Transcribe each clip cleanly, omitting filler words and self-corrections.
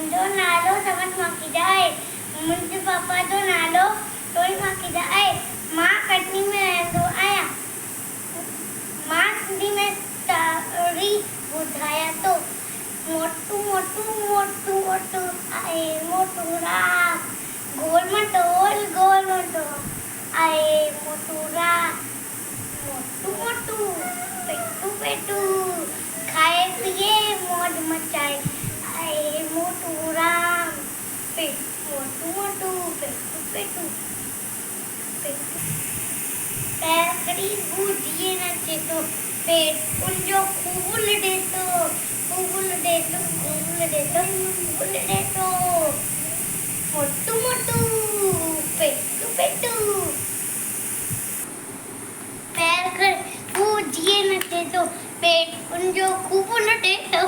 मुंहिंजो नालो समझ माखीजा आहे। मुंहिंजे पापा जो नालो रोहित माखीजा आहे। मां कटनी में रहंदो आहियां। मां सिंधी में स्टोरी ॿुधायां थो। मोटू मोटू मोटू मोटू आहे मोटू राम, गोल मटोल आहे मोटू राम। मोटू मोटू पेटू पेटू खाए पिए मौज मचाए आए मोटू राम। मोटू मोटू पेटू पेटू पेटू पैरखड़ी भूजिए नचे तो पेट उनजो खूब लड़े तो मोटू मोटू पेटू पेटू पैरखड़ी भूजिए नचे तो पेट उनजो खूब लड़े तो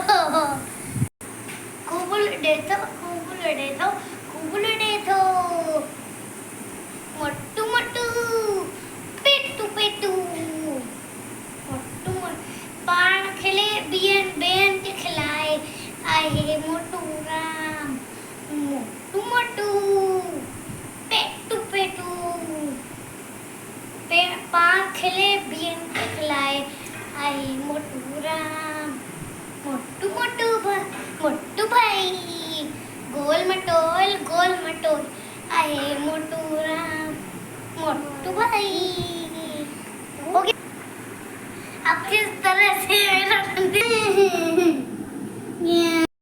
मोटू मोटू पेटू पेटू मोटू पान खिले बियन बेन के खिलाए आए मोटू राम। मोटू मोटू पेटू पेटू पान खिले बियन के खिलाए आए मोटू राम। मोटू मोटू भाई गोल मटोल